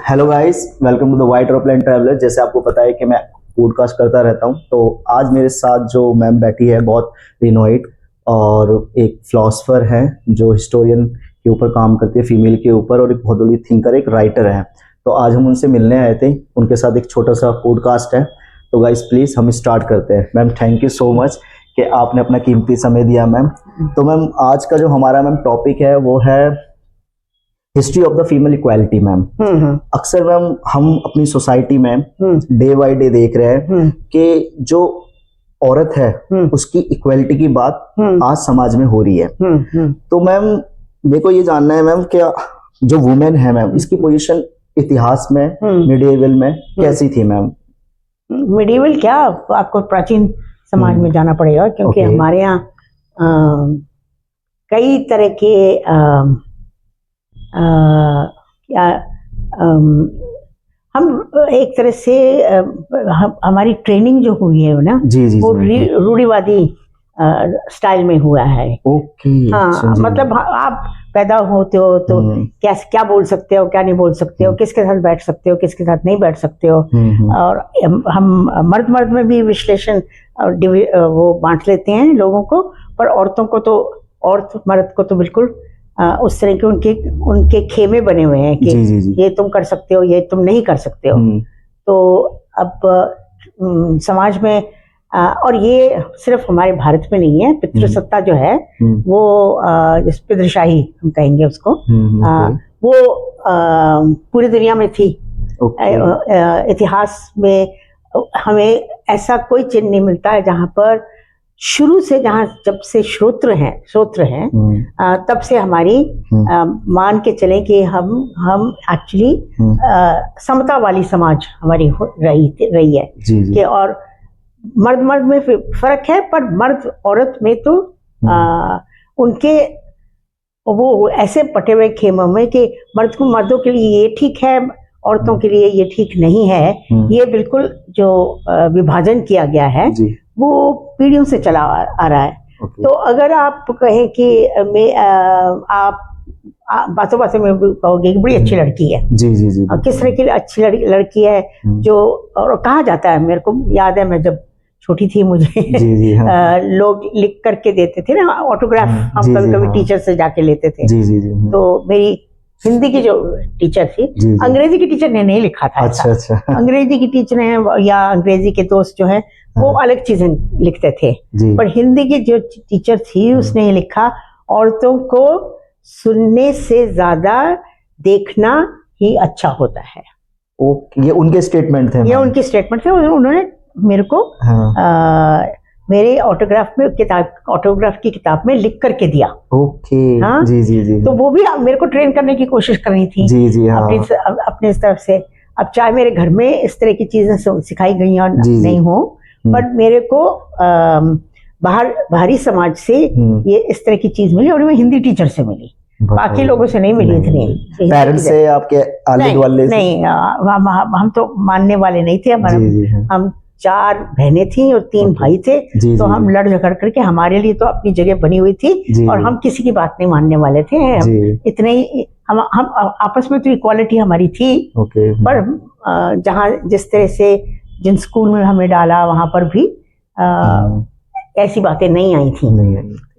Hello guys, welcome to the white aeroplane traveller. जैसे आपको पता है कि मैं पॉडकास्ट करता रहता हूं, तो आज मेरे साथ जो मैम बैठी है बहुत रिनोइड और एक फिलोसफर है जो हिस्टोरियन के ऊपर काम करती है, फीमेल के ऊपर, और एक बहुत बड़ी थिंकर, एक राइटर है। तो आज हम उनसे मिलने आए थे, उनके साथ एक छोटा सा पॉडकास्ट है। तो गाइस प्लीज़ हम स्टार्ट करते हैं। Ma'am thank you so much कि आपने अपना कीमती समय दिया मैम। तो मैम आज का जो हमारा मैम टॉपिक है वो है history of the female equality ma'am. अक्सर मैम हम अपनी सोसाइटी में डे बाय डे देख रहे हैं कि जो औरत है उसकी इक्वालिटी की बात आज समाज में हो रही है। तो मैम मेरे को ये जानना है मैम क्या जो वुमेन है मैम, इसकी पोजीशन इतिहास में मिडिएवल में कैसी थी मैम? मिडिएवल क्या, आपको प्राचीन समाज में जाना पड़ेगा, क्योंकि हमारे यहाँ कई तरह के हम एक तरह से हमारी ट्रेनिंग जो हुई है ना, वो रूढ़िवादी स्टाइल में हुआ है। हाँ, मतलब आप पैदा होते हो तो क्या बोल सकते हो, क्या नहीं बोल सकते हो, किसके साथ बैठ सकते हो, किसके साथ नहीं बैठ सकते हो। और हम मर्द में भी विश्लेषण वो बांट लेते हैं लोगों को, पर औरतों को तो, औरत मर्द को तो बिल्कुल उस तरह के उनके खेमे बने हुए हैं कि ये तुम कर सकते हो, ये तुम नहीं कर सकते हो। तो अब समाज में और ये सिर्फ हमारे भारत में नहीं है, पितृसत्ता जो है वो जिस पितृशाही हम कहेंगे उसको, वो पूरी दुनिया में थी। इतिहास में हमें ऐसा कोई चिन्ह नहीं मिलता है जहाँ पर शुरू से, जब से श्रोत्र हैं तब से हमारी मान के चले कि हम एक्चुअली समता वाली समाज हमारी रही है कि, और मर्द में फर्क है, पर मर्द औरत में तो उनके वो ऐसे पटे हुए खेमों में कि मर्दों के लिए ये ठीक है, औरतों के लिए ये ठीक नहीं है। ये बिल्कुल जो विभाजन किया गया है वो पीढ़ियों से चला आ रहा है। तो अगर आप कहें कि आप बातों में कहोगे कि बड़ी अच्छी लड़की है, जी। किस तरह की अच्छी लड़की है जो, और कहा जाता है, मेरे को याद है मैं जब छोटी थी मुझे लोग लिख करके देते थे ना, ऑटोग्राफ हम कभी टीचर से जाके लेते थे। तो मेरी हिंदी की जो टीचर थी, अंग्रेजी की टीचर ने नहीं लिखा था। अच्छा। अंग्रेजी की टीचर ने या अंग्रेजी के दोस्त जो हैं वो अलग चीजें लिखते थे, पर हिंदी की जो टीचर थी उसने ये लिखा, औरतों को सुनने से ज्यादा देखना ही अच्छा होता है। ये उनके स्टेटमेंट थे? ये उनके स्टेटमेंट थे। उन्होंने मेरे को मेरे ऑटोग्राफ की किताब में लिख करके दिया। हाँ? जी। तो वो भी मेरे को ट्रेन करने की कोशिश करनी थी अपनी तरफ से। अब चाहे मेरे घर में इस तरह की चीजें सिखाई गई और नहीं हो, पर मेरे को बाहरी समाज से ये इस तरह की चीज मिली, और मैं हिंदी टीचर से मिली, बाकी लोगों से नहीं मिली इतनी। पेरेंट्स से आपके नहीं, हम तो मानने वाले नहीं थे। हम 4 बहनें थी और 3 भाई थे, तो हम लड़ झगड़ करके, हमारे लिए तो अपनी जगह बनी हुई थी और हम किसी की बात नहीं मानने वाले थे। इतने ही हम आपस में तो इक्वालिटी हमारी थी। पर जहाँ जिस तरह से जिन स्कूल में हमें डाला वहां पर भी ऐसी बातें नहीं आई थी,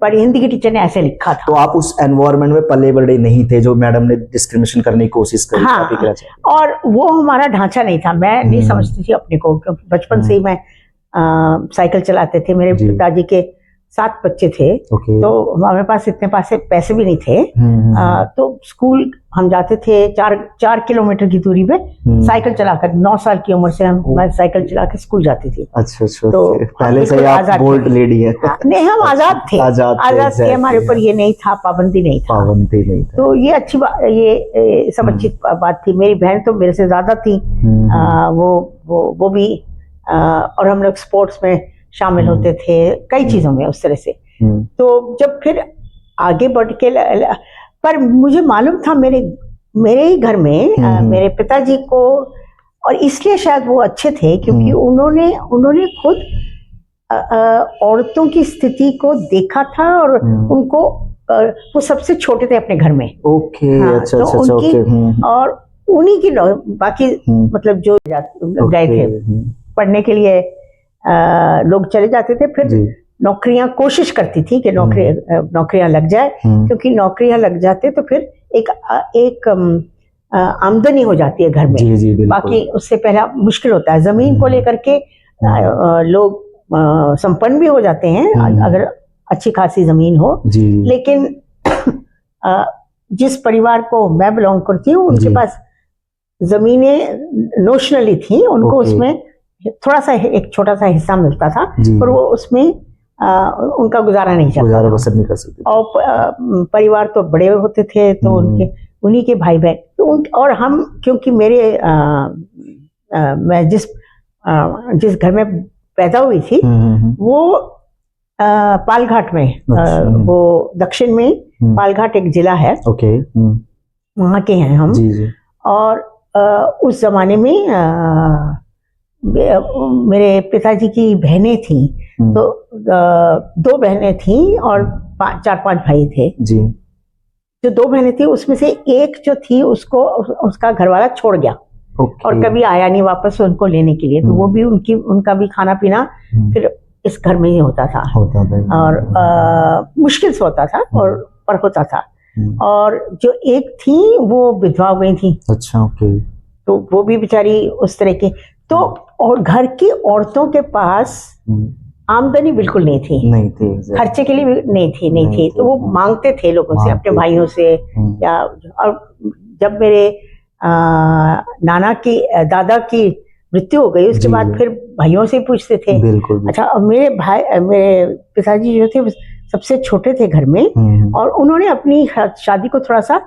पर हिंदी के टीचर ने ऐसे लिखा था। तो आप उस एनवायरनमेंट में पले बड़े नहीं थे जो मैडम ने डिस्क्रिमिनेशन करने की कोशिश करी? हाँ, और वो हमारा ढांचा नहीं था। मैं नहीं समझती थी अपने को, क्योंकि बचपन से ही मैं साइकिल चलाते थे। मेरे पिताजी के 7 बच्चे थे, तो हमारे पास इतने पैसे भी नहीं थे। तो स्कूल हम जाते थे 4 किलोमीटर की दूरी पे साइकिल चलाकर। 9 साल की उम्र से मैं साइकिल चला के स्कूल जाती थी। अच्छा। तो पहले से आप बोल्ड लेडी है? नहीं, हम आजाद थे। हमारे ऊपर ये नहीं था, पाबंदी नहीं था। तो ये अच्छी बात, ये सब अच्छी बात थी। मेरी बहन तो मेरे से ज्यादा थी, वो भी, और हम लोग स्पोर्ट्स में शामिल होते थे, कई चीजों में उस तरह से। तो जब फिर आगे बढ़ के, पर मुझे मालूम था मेरे ही घर में मेरे पिताजी को, और इसलिए शायद वो अच्छे थे क्योंकि उन्होंने खुद औरतों की स्थिति को देखा था, और उनको वो सबसे छोटे थे अपने घर में। ओके। अच्छा। और उन्हीं की बाकी मतलब जो गए थे पढ़ने के लिए लोग चले जाते थे, फिर नौकरियां कोशिश करती थी कि नौकरियां लग जाए, क्योंकि नौकरियां लग जाते तो फिर एक आमदनी हो जाती है घर में। जी, बाकी उससे पहला मुश्किल होता है। जमीन को लेकर के लोग संपन्न भी हो जाते हैं अगर अच्छी खासी जमीन हो, लेकिन जिस परिवार को मैं बिलोंग करती हूँ उनके पास जमीनें नोशनली थी, उनको उसमें थोड़ा सा एक छोटा सा हिस्सा मिलता था, पर वो उसमें उनका गुजारा नहीं चलता, गुजारा बसर नहीं कर सकते। और परिवार तो बड़े होते थे, तो उनके उन्हीं के भाई बहन तो और हम, क्योंकि मैं जिस घर में पैदा हुई थी वो पालघाट में, वो दक्षिण में पालघाट एक जिला है, वहाँ के हैं हम। और उस जमाने में मेरे पिताजी की बहनें थी, तो 2 बहनें थी और 4-5 भाई थे। जो 2 बहनें थी उसमें से एक जो थी उसको उसका घरवाला छोड़ गया और कभी आया नहीं वापस उनको लेने के लिए, तो वो भी उनका भी खाना पीना फिर इस घर में ही होता था और मुश्किल से होता था और पर होता था। और जो एक थी वो विधवा हो गई थी। अच्छा, तो वो भी बेचारी उस तरह की, तो और घर की औरतों के पास आमदनी बिल्कुल नहीं थी, खर्चे के लिए भी नहीं थी, तो वो मांगते थे लोगों से, अपने भाइयों से या। और जब मेरे दादा की मृत्यु हो गई उसके बाद फिर भाइयों से पूछते थे। अच्छा, अब मेरे पिताजी जो थे सबसे छोटे थे घर में, और उन्होंने अपनी शादी को थोड़ा सा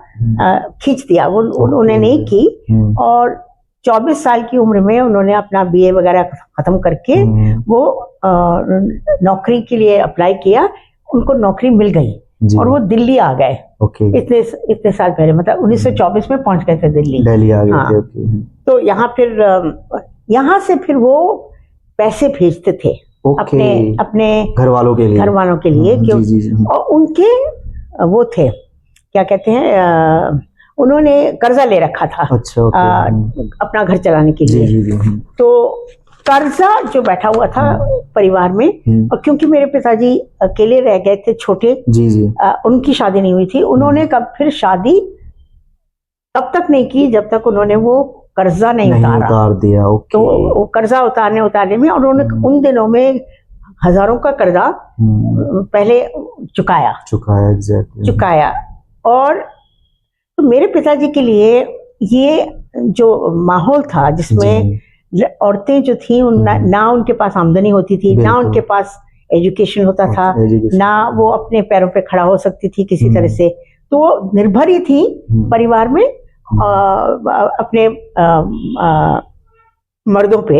खींच दिया, वो उन्होंने नहीं की, और 24 साल की उम्र में उन्होंने अपना BA वगैरह खत्म करके वो नौकरी के लिए अप्लाई किया, उनको नौकरी मिल गई और वो दिल्ली आ गए। इतने साल पहले, मतलब 1924 में पहुंच गए थे दिल्ली आ गए थे। तो यहाँ से फिर वो पैसे भेजते थे अपने घर वालों के लिए क्यों, और उनके वो थे क्या कहते हैं, उन्होंने कर्जा ले रखा था। अपना घर चलाने के लिए। तो कर्जा जो बैठा हुआ था परिवार में, और क्योंकि मेरे पिताजी अकेले रह गए थे छोटे, उनकी शादी नहीं हुई थी, उन्होंने कब फिर शादी तब तक नहीं की जब तक उन्होंने वो कर्जा नहीं उतार दिया। तो वो कर्जा उतारने में, और उन्होंने उन दिनों में हजारों का कर्जा पहले चुकाया। और तो मेरे पिताजी के लिए ये जो माहौल था जिसमें औरतें जो थी ना उनके पास आमदनी होती थी, ना उनके पास एजुकेशन होता था, ना वो अपने पैरों पे खड़ा हो सकती थी किसी तरह से, तो वो निर्भर ही थी परिवार में अपने मर्दों पे।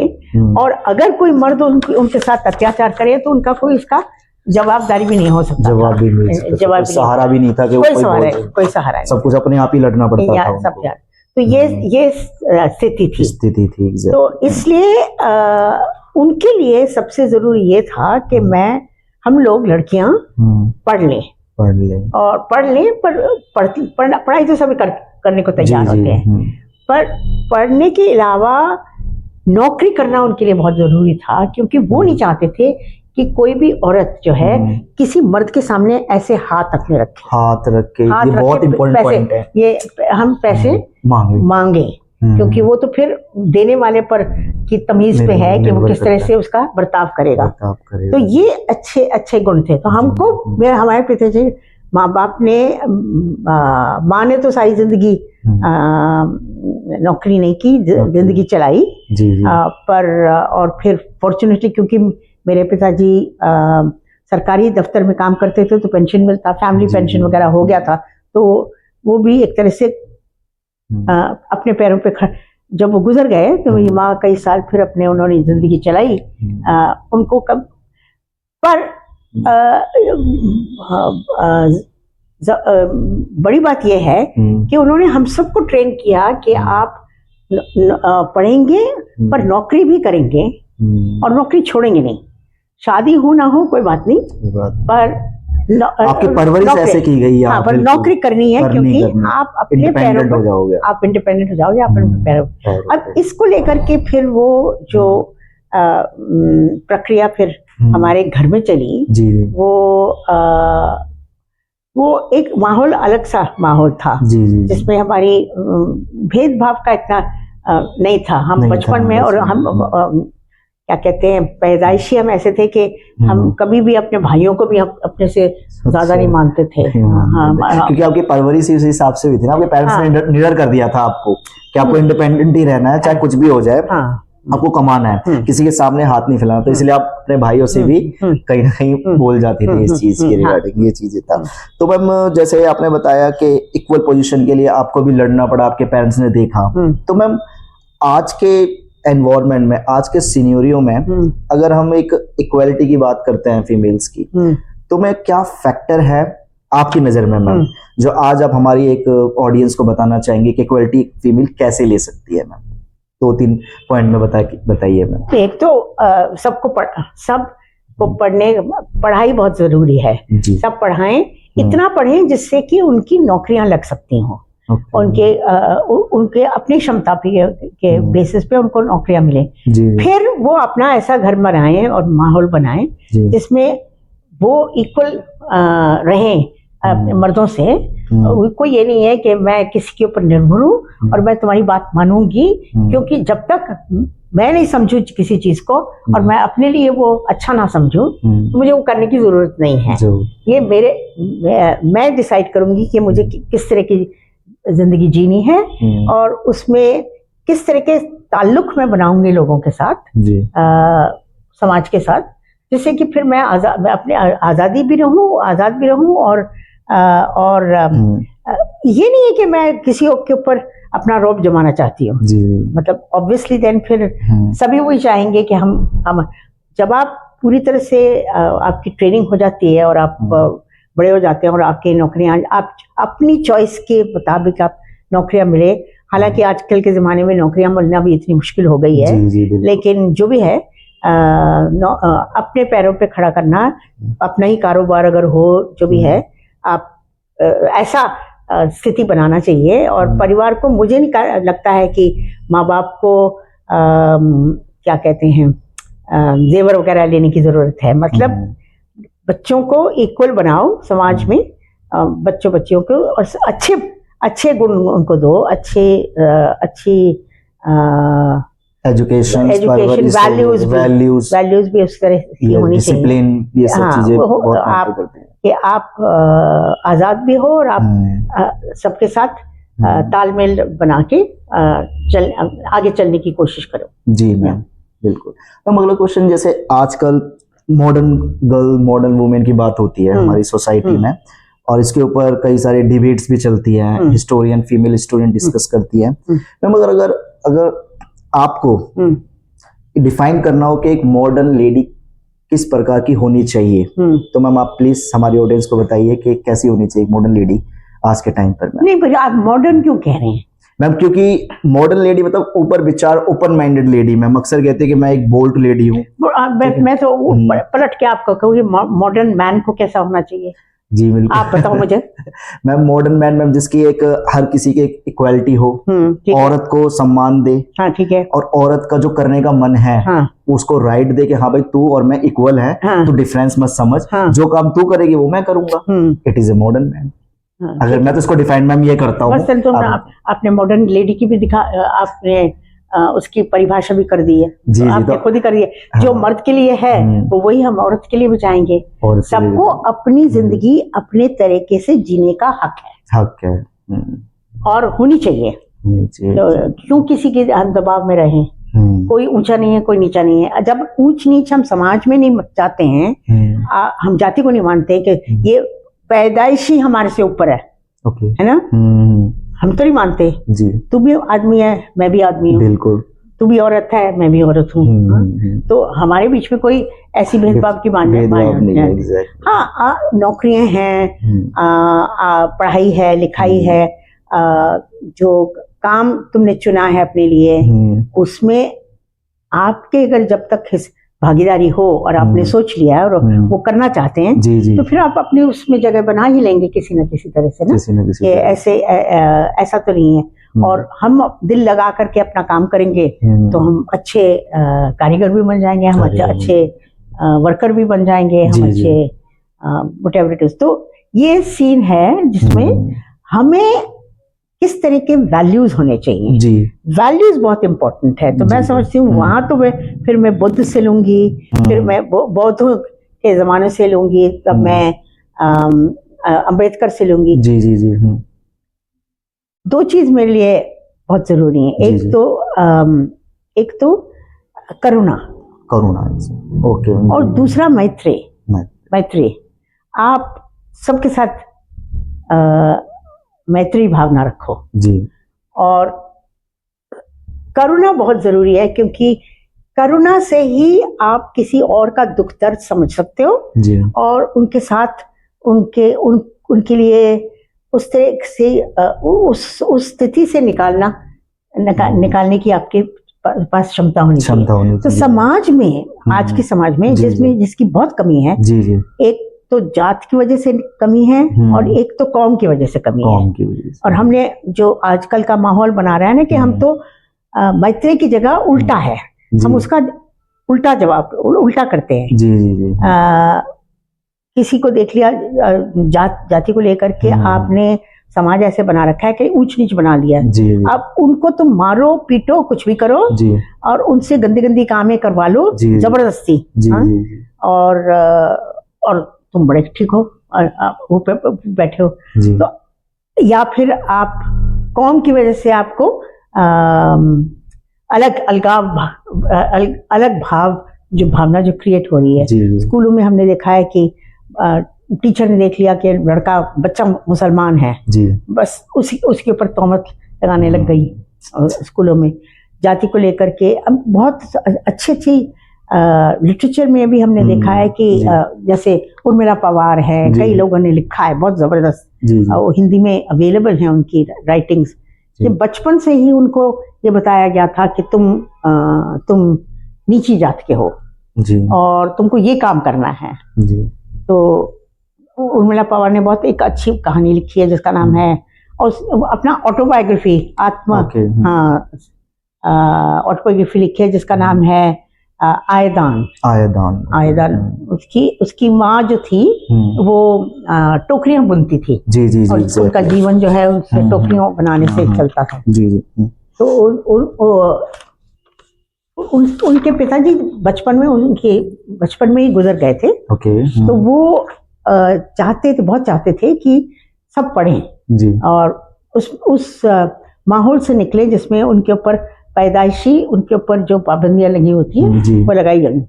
और अगर कोई मर्द उनके साथ अत्याचार करे तो उनका कोई इसका जवाबदारी भी नहीं हो सकता, जवाब सहारा भी नहीं था कि कोई सहारा नहीं, सब कुछ अपने आप ही लड़ना पड़ता था। तो ये स्थिति थी। तो इसलिए उनके लिए सबसे जरूरी ये था कि हम लोग लड़कियां पढ़ लें और पर पढ़ाई तो सभी करने को तैयार होते हैं, पर पढ़ने के अलावा नौकरी करना उनके लिए बहुत जरूरी था, क्योंकि वो नहीं चाहते थे कि कोई भी औरत जो है किसी मर्द के सामने ऐसे हाथ अपने रखे। ये बहुत इम्पोर्टेंट पॉइंट है, ये हम पैसे मांगे, क्योंकि वो तो फिर देने वाले पर की तमीज पे है कि वो किस तरह से उसका बर्ताव करेगा। तो ये अच्छे गुण थे। तो हमको हमारे पिताजी माँ बाप ने, माँ ने तो सारी जिंदगी नौकरी नहीं की, जिंदगी चलाई, पर और फिर फॉर्चुनेटली क्योंकि मेरे पिताजी सरकारी दफ्तर में काम करते थे तो पेंशन मिलता, फैमिली पेंशन वगैरह हो गया था, तो वो भी एक तरह से अपने पैरों पे जब वो गुजर गए तो मेरी माँ कई साल फिर उन्होंने जिंदगी चलाई। उनको कब पर बड़ी बात यह है कि उन्होंने हम सबको ट्रेन किया कि आप पढ़ेंगे पर नौकरी भी करेंगे और नौकरी छोड़ेंगे नहीं, शादी हो ना हो कोई बात नहीं, पर आपकी परवरिश ऐसे की गई है, हाँ, पर नौकरी करनी है क्योंकि आप अपने पैरों पर हो जाओगे, आप इंडिपेंडेंट हो जाओगे, अपने पैरों। अब इसको लेकर के फिर वो जो प्रक्रिया फिर हमारे घर में चली, वो एक माहौल, अलग सा माहौल था जिसमें हमारी भेदभाव का इतना नहीं था। हम बचपन में, और हम क्या कहते हैं, पैदाइशी हम ऐसे थे कि हम कभी भी अपने भाइयों को भी हम अपने से ज्यादा नहीं मानते थे। क्योंकि आपकी परवरिश उस हिसाब से हुई थी ना, आपके पेरेंट्स ने निडर कर दिया था आपको कि आपको इंडिपेंडेंट ही रहना है, चाहे कुछ भी हो जाए, आपको कमाना है, किसी के सामने हाथ नहीं फैलाना। तो इसलिए आप अपने भाइयों से भी कहीं ना कहीं बोल जाती थी इस चीज के रिगार्डिंग, ये चीजें था। तो मैम जैसे आपने बताया कि इक्वल पोजीशन के लिए आपको भी लड़ना पड़ा, आपके पेरेंट्स ने देखा। तो मैम आज के एनवायरनमेंट में, आज के सिनेरियो में अगर हम एक इक्वालिटी की बात करते हैं फीमेल्स की, तो मैं क्या फैक्टर है आपकी नजर में मैम जो आज आप हमारी एक ऑडियंस को बताना चाहेंगे कि इक्वालिटी फीमेल कैसे ले सकती है मैम? 2-3 पॉइंट में बताइए मैम। एक तो सबको पढ़ाई बहुत जरूरी है, सब पढ़ाएं, इतना पढ़ें जिससे कि उनकी नौकरियां लग सकती हों, उनके अपनी क्षमता के बेसिस पे उनको नौकरियां मिले। फिर वो अपना ऐसा घर बनाएं और माहौल बनाएं जिसमें वो इक्वल रहें मर्दों से। कोई ये नहीं है कि मैं किसी के ऊपर निर्भर हूँ और मैं तुम्हारी बात मानूंगी, क्योंकि जब तक मैं नहीं समझूं किसी चीज को और मैं अपने लिए वो अच्छा ना समझूं तो मुझे वो करने की जरूरत नहीं है। ये मैं डिसाइड करूंगी कि मुझे किस तरह की जिंदगी जीनी है और उसमें किस तरह के ताल्लुक मैं बनाऊंगी लोगों के साथ, समाज के साथ, जिससे कि फिर मैं अपने आजाद भी रहूं और ये नहीं है कि मैं किसी के ऊपर अपना रौब जमाना चाहती हूँ। मतलब ऑब्वियसली देन फिर सभी वही चाहेंगे कि हम जब आप पूरी तरह से आपकी ट्रेनिंग हो जाती है और आप बड़े हो जाते हैं और आपकी नौकरियां, आप अपनी चॉइस के मुताबिक आप नौकरियां मिले। हालांकि आजकल के ज़माने में नौकरियां मिलना भी इतनी मुश्किल हो गई है, लेकिन जो भी है अपने पैरों पे खड़ा करना, अपना ही कारोबार अगर हो, जो भी है, आप ऐसा स्थिति बनाना चाहिए। और परिवार को, मुझे नहीं लगता है कि माँ बाप को क्या कहते हैं जेवर वगैरह लेने की ज़रूरत है। मतलब बच्चों को इक्वल बनाओ समाज में, बच्चों को, और अच्छे गुण उनको दो, अच्छी एजुकेशन, वैल्यूज भी उस तरह की होनी चाहिए। ये सब चीजें बहुत मैटर करती हैं कि आप आजाद भी हो और आप सबके साथ तालमेल बना के आगे चलने की कोशिश करो। जी मैम, बिल्कुल। तो अगला क्वेश्चन, जैसे आजकल मॉडर्न गर्ल, मॉडर्न वुमेन की बात होती है हमारी सोसाइटी में, और इसके ऊपर कई सारे डिबेट्स भी चलती हैं, हिस्टोरियन, फीमेल हिस्टोरियन डिस्कस करती है। मगर अगर आपको डिफाइन करना हो कि एक मॉडर्न लेडी किस प्रकार की होनी चाहिए, तो मैम आप प्लीज हमारी ऑडियंस को बताइए कि कैसी होनी चाहिए मॉडर्न लेडी आज के टाइम पर। नहीं भैया, आप मॉडर्न क्यों कह रहे हैं मैम? क्योंकि मॉडर्न लेडी मतलब ऊपर विचार, ओपन माइंडेड लेडी। मैम अक्सर कहते हैं कि मैं एक बोल्ड लेडी हूँ। मैं तो पलट के आपको कहूँगी, मॉडर्न मैन को कैसा होना चाहिए? जी बिल्कुल, आप बताओ मुझे। मैम मॉडर्न मैन, मैम जिसकी एक हर किसी की इक्वालिटी हो, औरत को सम्मान दे, हाँ ठीक है, और औरत का जो करने का मन है उसको राइट दे कि हाँ भाई तू और मैं इक्वल है, तो डिफरेंस मत समझ, जो काम तू करेगी वो मैं करूंगा। It is a modern man. अगर मैं तो इसको डिफाइन मैम ये करता हूँ। तो आपने मॉडर्न लेडी की भी आपने उसकी परिभाषा भी कर दी है। जी, आपने तो खुद ही कर दी है। जो मर्द के लिए है वो वही हम औरत के लिए भी चाहेंगे। सबको अपनी जिंदगी अपने तरीके से जीने का हक है और होनी चाहिए। तो क्यों किसी के दबाव में रहें? कोई ऊंचा नहीं है, कोई नीचा नहीं है। जब ऊंच नीच हम समाज में नहीं चाहते हैं, हम जाति को नहीं मानते कि ये पैदाइशी हमारे से ऊपर है, है ना? हम तो नहीं मानते। जी, तू भी आदमी है, मैं भी आदमी हूँ, बिल्कुल। तू भी औरत है, मैं भी औरत हूँ। तो हमारे बीच में कोई ऐसी भेदभाव की बात नहीं है। हाँ, नौकरियां हैं, पढ़ाई है, लिखाई है, जो काम तुमने चुना है अपने लिए, उसमें आपके अगर जब तक भागीदारी हो और आपने सोच लिया है और वो करना चाहते हैं, जी जी, तो फिर आप अपनी उसमें जगह बना ही लेंगे किसी न किसी तरह से ना, किसी न किसी कि तरह। ऐसे ऐसा तो नहीं है। और हम दिल लगा करके अपना काम करेंगे तो हम अच्छे कारीगर भी बन जाएंगे, हम अच्छे वर्कर भी बन जाएंगे, हम जी, जी। अच्छे व्हाटएवर इट इज। तो ये सीन है जिसमें हमें किस तरह के वैल्यूज होने चाहिए। जी वैल्यूज बहुत इंपॉर्टेंट है। तो मैं समझती हूँ वहां तो फिर मैं बुद्ध से लूंगी, फिर मैं बौद्धों के जमाने से लूंगी, तब मैं अंबेडकर से लूंगी। जी जी जी। दो चीज मेरे लिए बहुत जरूरी है, जी, जी। एक तो करुणा, करुणा, ओके, और दूसरा मैत्री। मैत्री, आप सबके साथ मैत्री भावना रखो जी। और करुणा बहुत जरूरी है, क्योंकि करुणा से ही आप किसी और का दुख दर्द समझ सकते हो जी। और उनके साथ उनके लिए उस तरह से उस स्थिति से निकालने की आपके पास क्षमता होनी चाहिए। तो समाज में, आज के समाज में जिसकी बहुत कमी है, जी जी, एक तो जात की वजह से कमी है और एक तो कौम की वजह से कमी है। और हमने जो आजकल का माहौल बना रहा है ना कि हम तो मैत्री की जगह उल्टा है, हम उसका उल्टा जवाब उल्टा करते हैं। जी जी जी। किसी को देख लिया जाति को लेकर के आपने समाज ऐसे बना रखा है कि ऊंच नीच बना लिया। अब उनको तुम मारो पीटो कुछ भी करो और उनसे गंदी गंदी कामें करवा लो जबरदस्ती, और तुम बड़े ठीक हो, वो बैठे हो। तो या फिर आप कौम की वजह से आपको अलग भाव जो भावना जो क्रिएट हो रही है। स्कूलों में हमने देखा है कि टीचर ने देख लिया कि लड़का बच्चा मुसलमान है, बस उसके ऊपर तोहमत लगाने लग गई। स्कूलों में जाति को लेकर के अब बहुत अच्छी लिटरेचर में भी हमने देखा है कि जैसे उर्मिला पवार है, कई लोगों ने लिखा है बहुत जबरदस्त, वो हिंदी में अवेलेबल है उनकी राइटिंग्स, कि बचपन से ही उनको ये बताया गया था कि तुम नीची जात के हो और तुमको ये काम करना है। तो उर्मिला पवार ने बहुत एक अच्छी कहानी लिखी है जिसका नाम है, और अपना ऑटोबायोग्राफी ऑटोबायोग्राफी लिखी है जिसका नाम है आयदान। उसकी माँ जो थी वो टोकरियां बुनती थी। और उनका जीवन जो है उससे टोकरियां बनाने से चलता था। तो उनके पिताजी बचपन में ही गुजर गए थे। तो वो बहुत चाहते थे कि सब पढ़ें और उस माहौल से निकले जिसमें उनके ऊपर उनके ऊपर जो पाबंदियां लगी होती हैं वो लगाई गई।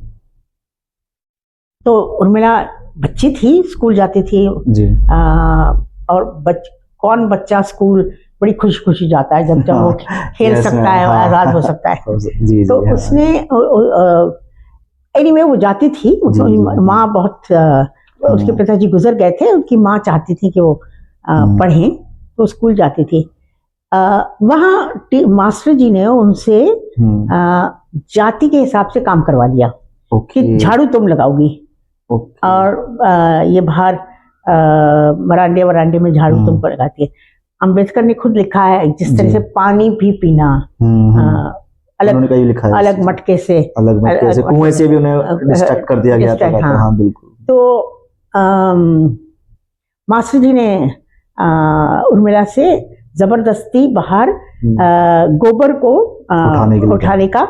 तो उर्मिला बच्ची थी, स्कूल जाती थी और कौन बच्चा स्कूल बड़ी खुशी खुशी जाता है जब वो खेल सकता है, आजाद हो सकता है। तो उसने एनीवे वो जाती थी। माँ बहुत उसके पिताजी गुजर गए थे, उनकी माँ चाहती थी कि वो पढ़ें, तो स्कूल जाती थी। वहाँ मास्टर जी ने उनसे जाति के हिसाब से काम करवा लिया कि झाड़ू तुम लगाओगी और ये बाहर वरांडे में झाड़ू तुमको लगाती है। अंबेडकर ने खुद लिखा है जिस तरह से पानी भी पीना अलग मटके से कुएं से भी उन्हें डिस्ट्रैक्ट कर दिया गया था। हाँ बिल्कुल। तो मास्टर जी ने उर्मिला से जबरदस्ती बाहर गोबर को उठाने का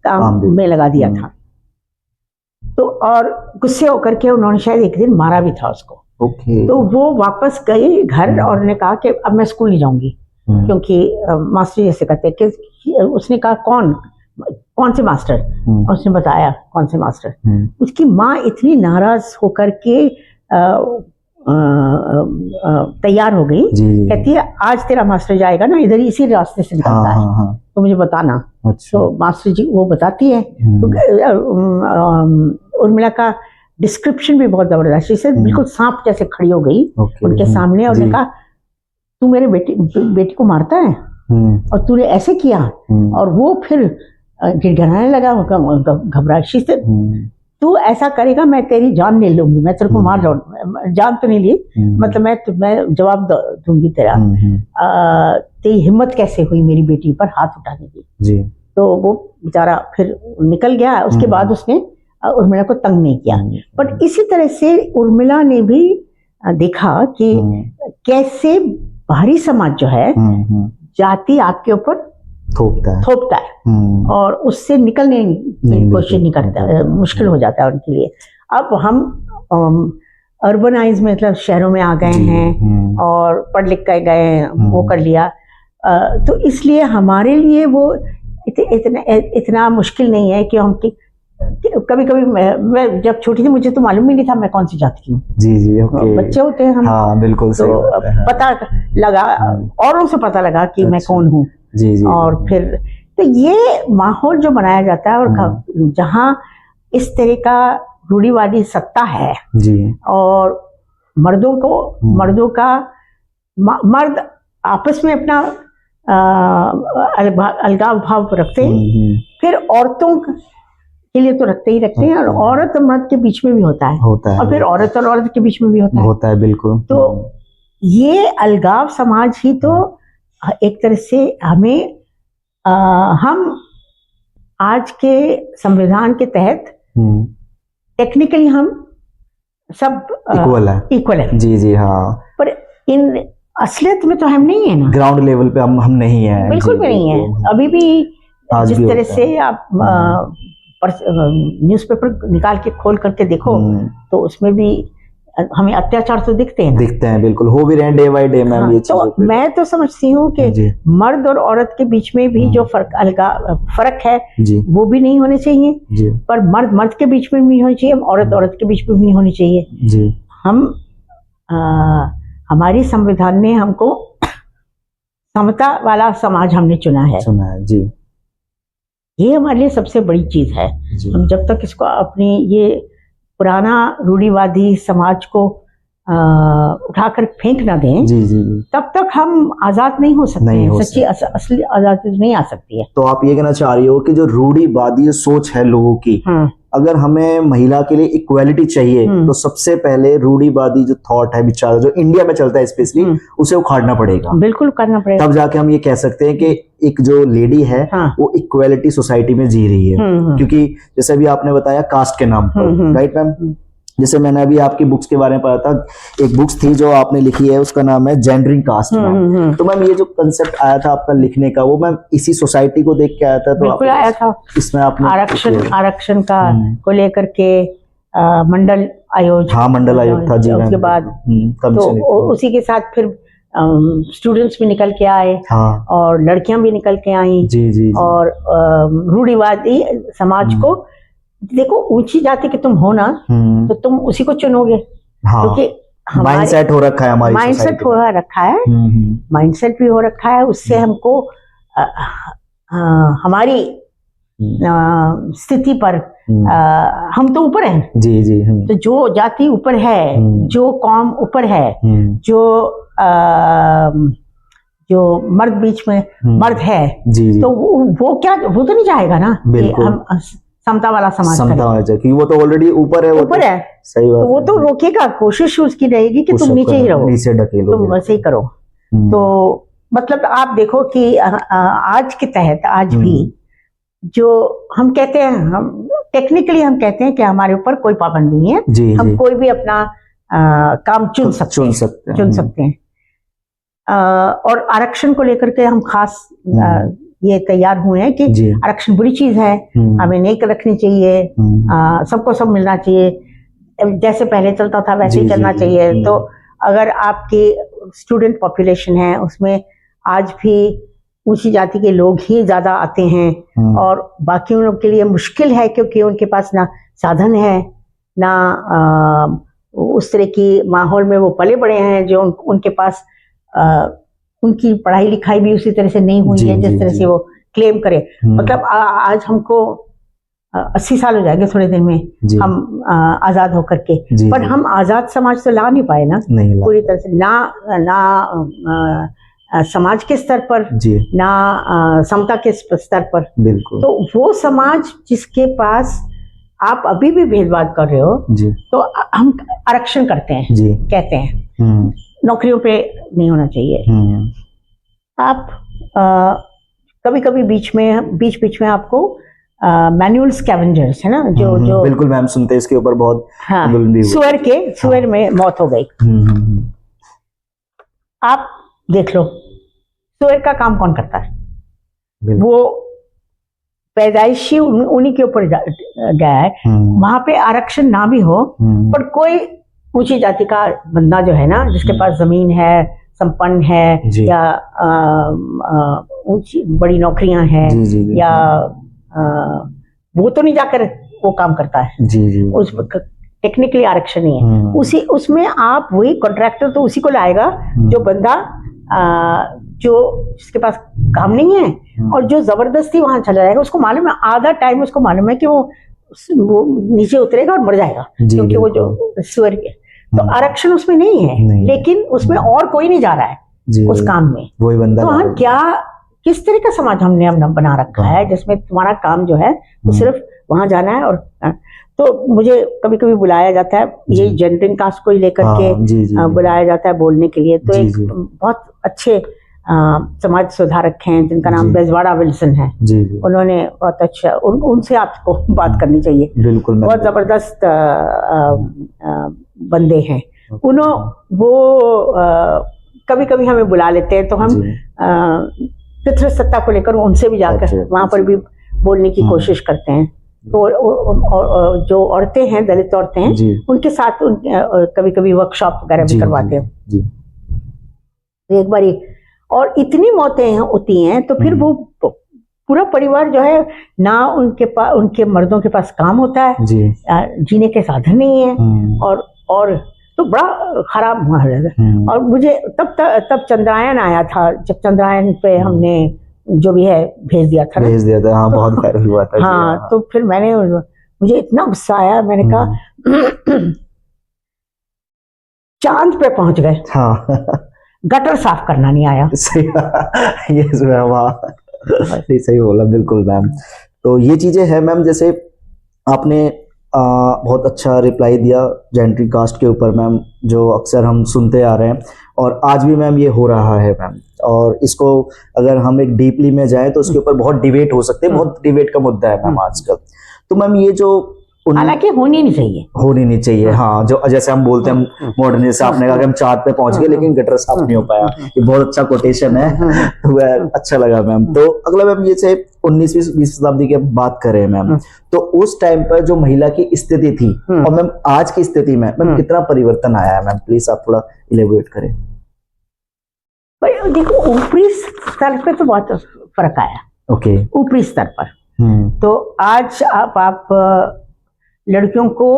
काम में लगा दिया था। तो और गुस्से होकर के उन्होंने शायद एक दिन मारा भी था उसको। तो वो वापस गई घर और ने कहा कि अब मैं स्कूल नहीं जाऊंगी, क्योंकि मास्टर जैसे कहते हैं कि उसने कहा कौन से मास्टर, और उसने बताया कौन से मास्टर। उसकी माँ इतनी नाराज होकर के तैयार हो गई, कहती है आज तेरा मास्टर जाएगा ना इधर इसी रास्ते से निकलता है, तो मुझे बताना। तो मास्टर जी वो बताती है। उर्मिला का डिस्क्रिप्शन भी बहुत जबरदस्त, जैसे बिल्कुल सांप जैसे खड़ी हो गई उनके सामने और ने कहा तू मेरे बेटी को मारता है और तूने ऐसे किया। और वो फिर गिड़गिड़ाने लगा, घबराहट से, तू ऐसा करेगा मैं तेरी जान ले लूंगी, मैं तेरे को मार जाऊंगा, जान तो नहीं ली, मतलब मैं जवाब दूंगी तेरा, तेरी हिम्मत कैसे हुई मेरी बेटी पर हाथ उठाने की जी। तो वो बेचारा फिर निकल गया। उसके बाद उसने उर्मिला को तंग नहीं किया। बट इसी तरह से उर्मिला ने भी देखा कि कैसे बाहरी समाज जो है जाति आपके ऊपर थोपता है और उससे निकलने की कोशिश नहीं करता, मुश्किल हो जाता है उनके लिए। अब हम अर्बनाइज में, मतलब शहरों में आ गए हैं और पढ़ लिख कर गए, वो कर लिया, तो इसलिए हमारे लिए वो इतना मुश्किल नहीं है कि हम कभी कभी मैं जब छोटी थी मुझे तो मालूम ही नहीं था मैं कौन सी जाति की हूँ। जी ओके। बच्चे होते हैं हम। हाँ बिल्कुल सही बात है। पता लगा, औरों से पता लगा कि मैं कौन हूँ। जी। और फिर तो ये माहौल जो बनाया जाता है और जहाँ इस तरह का रूढ़िवादी सत्ता है जी, और मर्दों का मर्द आपस में अपना अलगाव भाव रखते हैं, फिर औरतों के लिए तो रखते हैं, और औरत और मर्द के बीच में भी होता है और फिर औरत और औरत के बीच में भी होता है बिल्कुल। तो ये अलगाव समाज ही तो एक तरह से हमें हम आज के संविधान के तहत टेक्निकली हम सब इक्वल है जी हाँ, पर इन असलियत में तो हम नहीं है ना, ग्राउंड लेवल पे हम नहीं है, बिल्कुल भी नहीं है। अभी भी जिस तरह से आप न्यूज़पेपर निकाल के खोल करके देखो तो उसमें भी हमें अत्याचार तो दिखते हैं बिल्कुल, हो भी रहे हैं डे बाय डे मैम। ये तो मैं तो समझती हूँ कि मर्द और औरत के बीच में भी जो फर्क है वो भी नहीं होने चाहिए, पर मर्द के बीच में भी नहीं होनी चाहिए, औरत के बीच में भी नहीं होनी चाहिए। हम हमारी संविधान ने हमको समता वाला समाज हमने चुना है जी। ये हमारे लिए सबसे बड़ी चीज है। हम जब तक इसको अपनी ये पुराना रूढ़िवादी समाज को उठाकर फेंक ना दें जी, तब तक हम आजाद नहीं हो सकते, सच्ची असली आजादी नहीं आ सकती है। तो आप ये कहना चाह रही हो कि जो रूढ़िवादी सोच है लोगों की, अगर हमें महिला के लिए इक्वालिटी चाहिए तो सबसे पहले रूढ़िवादी जो थॉट है, विचार जो इंडिया में चलता है स्पेशली, उसे उखाड़ना पड़ेगा। बिल्कुल करना पड़ेगा, तब जाके हम ये कह सकते हैं कि एक जो लेडी है वो इक्वालिटी सोसाइटी में जी रही है। क्योंकि जैसे अभी आपने बताया कास्ट के नाम पर, राइट मैम, जैसे मैंने अभी आपकी बुक्स के बारे में पढ़ा था, एक बुक्स थी जो आपने लिखी है उसका नाम है जेंडरिंग कास्ट। तो मैम ये जो कंसेप्ट आया था आपका लिखने का, वो मैम इसी सोसाइटी को देख के आया था? तो बिल्कुल आया था। इसमें आपने आरक्षण का को लेकर के मंडल आयोग, हाँ मंडल आयोग था जी। उसके बाद तो उसी के साथ फिर स्टूडेंट्स भी निकल के आए, हाँ, और लड़कियां भी निकल के आई जी। और रूढ़िवादी समाज को देखो, ऊंची जाति के तुम हो ना तो तुम उसी को चुनोगे, क्योंकि माइंडसेट हो रखा है, हमारी माइंडसेट हो रखा है, माइंडसेट भी हो रखा है। उससे हमको हमारी स्थिति पर हम तो ऊपर हैं जी। तो जो जाति ऊपर है, जो कौम ऊपर है, जो मर्द बीच में मर्द है जी, तो वो क्या, वो तो नहीं चाहेगा ना हम समता वाला समाज क्योंकि वो तो ऑलरेडी ऊपर है, सही बात। तो वो तो रोकेगा, कोशिश उसकी रहेगी कि तुम नीचे ही रहो, नीचे ढकेलो, तुम वैसे ही करो। तो मतलब आप देखो कि आज के तहत आज भी जो हम कहते हैं, हम टेक्निकली हम कहते हैं कि हमारे ऊपर कोई पाबंदी नहीं है जी, हम कोई भी अपना काम चुन सकते हैं। और आरक्षण को लेकर के हम खास ये तैयार हुए हैं कि आरक्षण बुरी चीज है, हमें नहीं रखनी चाहिए, सबको सब मिलना चाहिए, जैसे पहले चलता था वैसे ही चलना चाहिए। तो अगर आपकी स्टूडेंट पॉपुलेशन है उसमें आज भी ऊंची जाति के लोग ही ज्यादा आते हैं और बाकी लोग के लिए मुश्किल है, क्योंकि उनके पास ना साधन है, ना उस तरह की माहौल में वो पले बड़े हैं जो उनके पास उनकी पढ़ाई लिखाई भी उसी तरह से नहीं हुई है जिस तरह से वो क्लेम करे। मतलब आज हमको 80 साल हो जाएंगे थोड़े दिन में हम आजाद होकर के, पर हम आजाद समाज तो ला नहीं पाए ना पूरी तरह से, ना समाज के स्तर पर, जी ना समता के स्तर पर। बिल्कुल। तो वो समाज जिसके पास आप अभी भी भेदभाव कर रहे हो, जी तो हम आरक्षण करते हैं, जी कहते हैं नौकरियों पे नहीं होना चाहिए। आप कभी कभी बीच में आपको मैनुअल स्कैवेंजर्स है ना, जो बिल्कुल मैम, सुनते हैं इसके ऊपर बहुत। हाँ, सुअर में मौत हो गई। आप देख लो, सुअर का काम कौन करता है? वो पैदाइशी उन्हीं के ऊपर गया है। वहां पे आरक्षण ना भी हो, पर कोई ऊंची जाति का बंदा जो है ना, जिसके पास जमीन है, संपन्न है, या ऊंची बड़ी नौकरियां हैं, या वो तो नहीं जाकर वो काम करता है। उस टेक्निकली आरक्षण ही है। उसमें आप वही कॉन्ट्रैक्टर तो उसी को लाएगा जो बंदा जो जिसके पास काम नहीं है और जो जबरदस्ती वहां चला जाएगा। उसको मालूम है, आधा टाइम उसको मालूम है कि वो नीचे उतरेगा और मर जाएगा, क्योंकि वो जो सुअर के। तो आरक्षण उसमें नहीं है, लेकिन उसमें और कोई नहीं जा रहा है उस काम में, वही बंदा। तो हम किस तरह का समाज हमने बना रखा है, जिसमें तुम्हारा काम जो है तो सिर्फ वहां जाना है। और तो मुझे कभी कभी बुलाया जाता है, ये जेंडरिंग कास्ट को ही लेकर के बुलाया जाता है बोलने के लिए। तो एक बहुत अच्छे समाज सुधारक हैं जिनका नाम बेजवाड़ा विल्सन है। उन्होंने बहुत अच्छा, उनसे आपको बात करनी चाहिए। बिल्कुल, बहुत जबरदस्त बंदे हैं। वो कभी कभी हमें बुला लेते हैं, तो हम पितृसत्ता को लेकर उनसे भी जाकर वहां पर भी बोलने की कोशिश करते हैं। तो जो औरतें हैं, दलित औरतें हैं, उनके साथ कभी कभी वर्कशॉप वगैरह भी करवाते हैं। एक बार और इतनी मौतें होती हैं, तो फिर वो पूरा परिवार जो है ना, उनके मर्दों के पास काम होता है, जीने के साधन नहीं है, और तो बड़ा खराब हुआ है। और मुझे तब चंद्रायन आया था, जब चंद्रायन पे हमने जो भी है भेज दिया था। हाँ, बहुत वायरल हुआ था। हाँ, तो फिर मुझे इतना गुस्सा आया, मैंने कहा चांद पे पहुंच गए, हाँ, गटर साफ करना नहीं आया। ये सही बोला, बिल्कुल मैम। तो ये चीजें हैं मैम, जैसे आपने बहुत अच्छा रिप्लाई दिया जेंडर कास्ट के ऊपर मैम, जो अक्सर हम सुनते आ रहे हैं, और आज भी मैम ये हो रहा है मैम। और इसको अगर हम एक डीपली में जाएं तो उसके ऊपर बहुत डिबेट हो सकते हैं, बहुत डिबेट का मुद्दा है मैम आजकल। तो मैम ये जो हालांकि होनी नहीं चाहिए, हाँ, जो जैसे हम बोलते हैं मॉडर्न, जैसे आपने कहा कि हम चांद पे पहुंच गए लेकिन गटर साफ नहीं हो पाया, ये बहुत अच्छा कोटेशन है, तो अच्छा लगा मैम। तो अगला मैम, ये से 19वीं शताब्दी की बात करें मैम, तो उस टाइम पर जो महिला की स्थिति थी और मैम आज की स्थिति में मैम कितना परिवर्तन आया है मैम, प्लीज आप थोड़ा इलेबोरेट करें। देखो, ऊपरी स्तर पे तो बहुत फर्क आया। ओके, ऊपरी स्तर पर तो आज आप लड़कियों को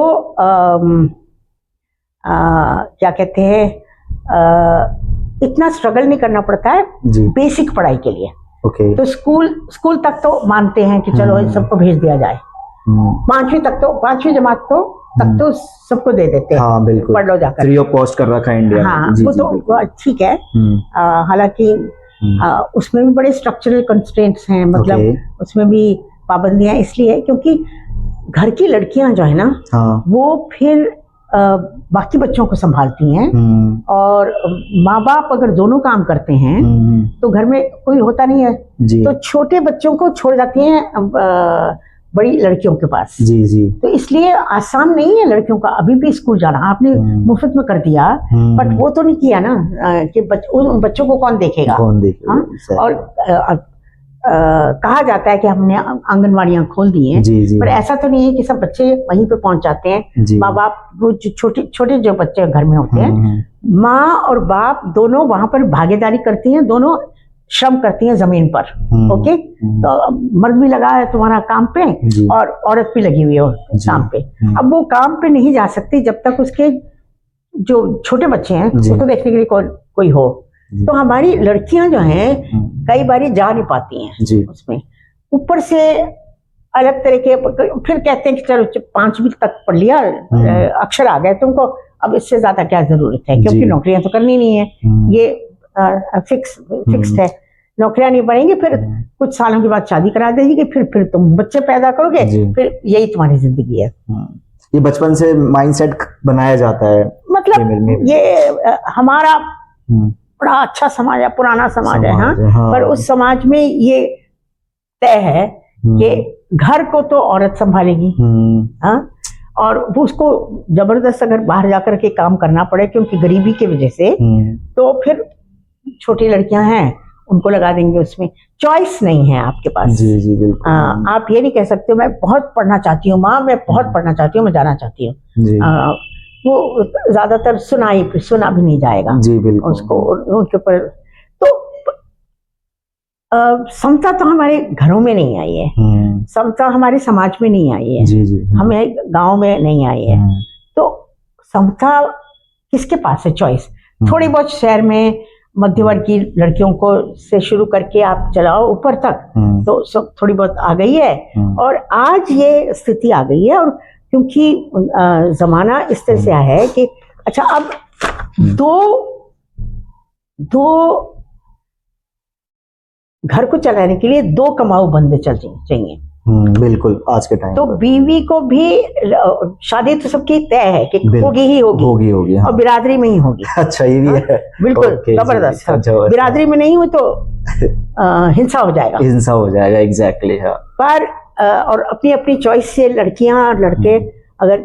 क्या कहते हैं, इतना स्ट्रगल नहीं करना पड़ता है बेसिक पढ़ाई के लिए। तो स्कूल तक तो मानते हैं कि चलो इन सबको भेज दिया जाए, 5वीं जमात तक तो सबको दे देते हैं। हाँ, बिल्कुल, पढ़ लो जाकर, फ्री ऑफ कॉस्ट कर रखा है इंडिया में। हाँ, वो तो ठीक है। हालांकि उसमें भी बड़े स्ट्रक्चरल कंस्ट्रेंट्स हैं, मतलब उसमें भी पाबंदियां इसलिए क्योंकि घर की लड़कियां जो है ना, वो फिर बाकी बच्चों को संभालती हैं, और माँ बाप अगर दोनों काम करते हैं तो घर में कोई होता नहीं है, तो छोटे बच्चों को छोड़ जाती हैं बड़ी लड़कियों के पास। तो इसलिए आसान नहीं है लड़कियों का अभी भी स्कूल जाना। आपने मुफ्त में कर दिया, बट वो तो नहीं किया ना कि उन बच्चों को कौन देखेगा। और कहा जाता है कि हमने आंगनवाड़ियां खोल दी हैं, पर ऐसा तो नहीं है कि सब बच्चे वहीं पे पहुंच जाते हैं। माँ बाप, वो छोटे जो बच्चे घर में होते हैं, माँ और बाप दोनों वहां पर भागीदारी करती हैं, दोनों श्रम करती हैं जमीन पर। ओके, तो मर्द भी लगा है तुम्हारा काम पे और औरत भी लगी हुई है काम पे। अब वो काम पे नहीं जा सकती जब तक उसके जो छोटे बच्चे हैं उसको देखने के लिए कोई हो। तो हमारी लड़कियां जो हैं कई बार जा नहीं पाती हैं उसमें। ऊपर से अलग तरह के फिर कहते हैं कि चलो 5वीं तक पढ़ लिया, अक्षर आ गए तुमको, अब इससे ज्यादा क्या जरूरत है, क्योंकि नौकरियां तो करनी नहीं है। ये फिक्स्ड है, नौकरियां नहीं बढ़ेंगी, फिर कुछ सालों के बाद शादी करा देगी, फिर तुम बच्चे पैदा करोगे, फिर यही तुम्हारी जिंदगी है। ये बचपन से माइंडसेट बनाया जाता है, मतलब ये हमारा बड़ा अच्छा समाज है, पुराना समाज है, हाँ। पर उस समाज में ये तय है कि घर को तो औरत संभालेगी, हाँ, और वो उसको जबरदस्त अगर बाहर जाकर के काम करना पड़े क्योंकि गरीबी की वजह से, तो फिर छोटी लड़कियां हैं उनको लगा देंगे उसमें। चॉइस नहीं है आपके पास। जी जी बिल्कुल। आप ये नहीं कह सकते मैं बहुत पढ़ना चाहती हूँ माँ, मैं बहुत पढ़ना चाहती हूँ, मैं जाना चाहती हूँ, वो ज्यादातर सुना भी नहीं जाएगा जी बिल्कुल उसको, उनके ऊपर। तो समता तो हमारे घरों में नहीं आई है, समता हमारे समाज में नहीं आई है, जी जी हमें गांव में नहीं आई है। तो समता किसके पास है? चॉइस थोड़ी बहुत शहर में मध्यवर्ग की लड़कियों को से शुरू करके आप चलाओ ऊपर तक, तो सब थोड़ी बहुत आ गई है। और आज ये स्थिति आ गई है, और क्योंकि जमाना इस तरह से आया है कि अच्छा अब दो घर को चलाने के लिए 2 कमाऊ बंदे चाहिए। बिल्कुल आज के टाइम तो बीवी को भी शादी तो सबकी तय है कि होगी ही होगी, हाँ। और बिरादरी में ही होगी। अच्छा ये भी है, बिल्कुल जबरदस्त। बिरादरी में नहीं हो तो हिंसा हो जाएगा, एग्जैक्टली, हाँ। पर और अपनी अपनी चॉइस से लड़कियां और लड़के अगर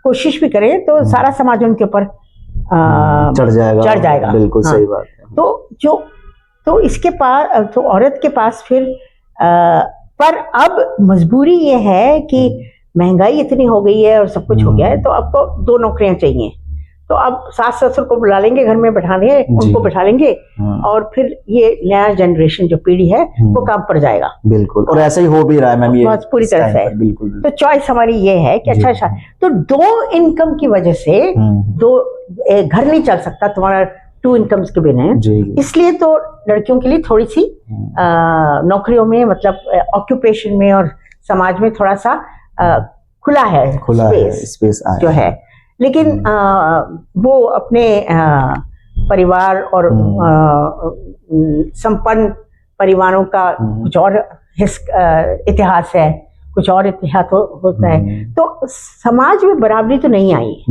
कोशिश भी करें तो सारा समाज उनके ऊपर चढ़ जाएगा। बिल्कुल सही बात है। तो इसके पास तो औरत के पास फिर पर अब मजबूरी ये है कि महंगाई इतनी हो गई है और सब कुछ हो गया है, तो आपको 2 नौकरियां चाहिए। तो अब सास ससुर को बुला लेंगे, घर में उनको बैठा लेंगे, और फिर ये नया जनरेशन जो पीढ़ी है वो काम पर जाएगा। बिल्कुल, और ऐसा ही हो भी रहा है मैम, ये बहुत पूरी तरह से। बिल्कुल। तो चॉइस हमारी ये है कि अच्छा तो 2 इनकम की वजह से घर नहीं चल सकता तुम्हारा 2 इनकम्स के बिना, इसलिए तो लड़कियों के लिए थोड़ी सी नौकरियों में, मतलब ऑक्यूपेशन में और समाज में थोड़ा सा खुला है स्पेस जो है। लेकिन वो अपने परिवार और संपन्न परिवारों का कुछ और इतिहास है, कुछ और इतिहास होता है। तो समाज में बराबरी तो नहीं आई,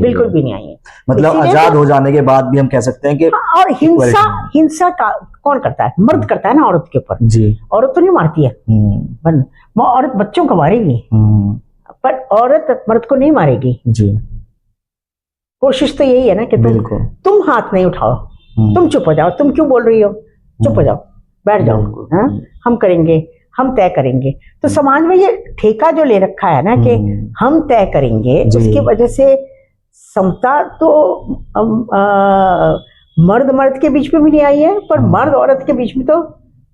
बिल्कुल भी नहीं आई है। मतलब आजाद हो जाने के बाद भी हम कह सकते हैं कि और हिंसा का कौन करता है? मर्द करता है ना औरत के ऊपर जी। औरत तो नहीं मारती है, औरत बच्चों को मारेगी, पर औरत मर्द को नहीं मारेगी जी। कोशिश तो यही है ना कि तुम हाथ नहीं उठाओ, तुम चुप हो जाओ, तुम क्यों बोल रही हो, चुप हो जाओ, बैठ जाओ, हम करेंगे, हम तय करेंगे। तो समाज में ये ठेका जो ले रखा है ना कि हम तय करेंगे, उसकी वजह से समता तो मर्द के बीच में भी नहीं आई है, पर मर्द औरत के बीच में तो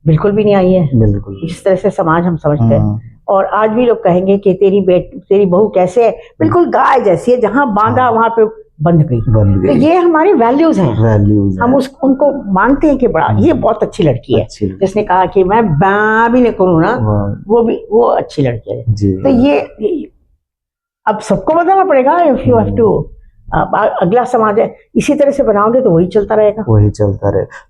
बिल्कुल भी नहीं आई है। बिल्कुल जिस तरह से समाज हम समझते हैं। और आज भी लोग कहेंगे कि तेरी बहू कैसे है, बिल्कुल गाय जैसी है, जहां बांधा वहां पे बंध गई। तो ये हमारे वैल्यूज हैं, हम उनको मानते हैं कि बड़ा ये बहुत अच्छी लड़की है, जिसने कहा कि मैं भी नहीं करूँ ना, वो अच्छी लड़की है। तो ये अब सबको बदलना पड़ेगा, इफ यू हैव टू। अगला समाज है, इसी तरह से बनाओगे तो वही चलता रहे।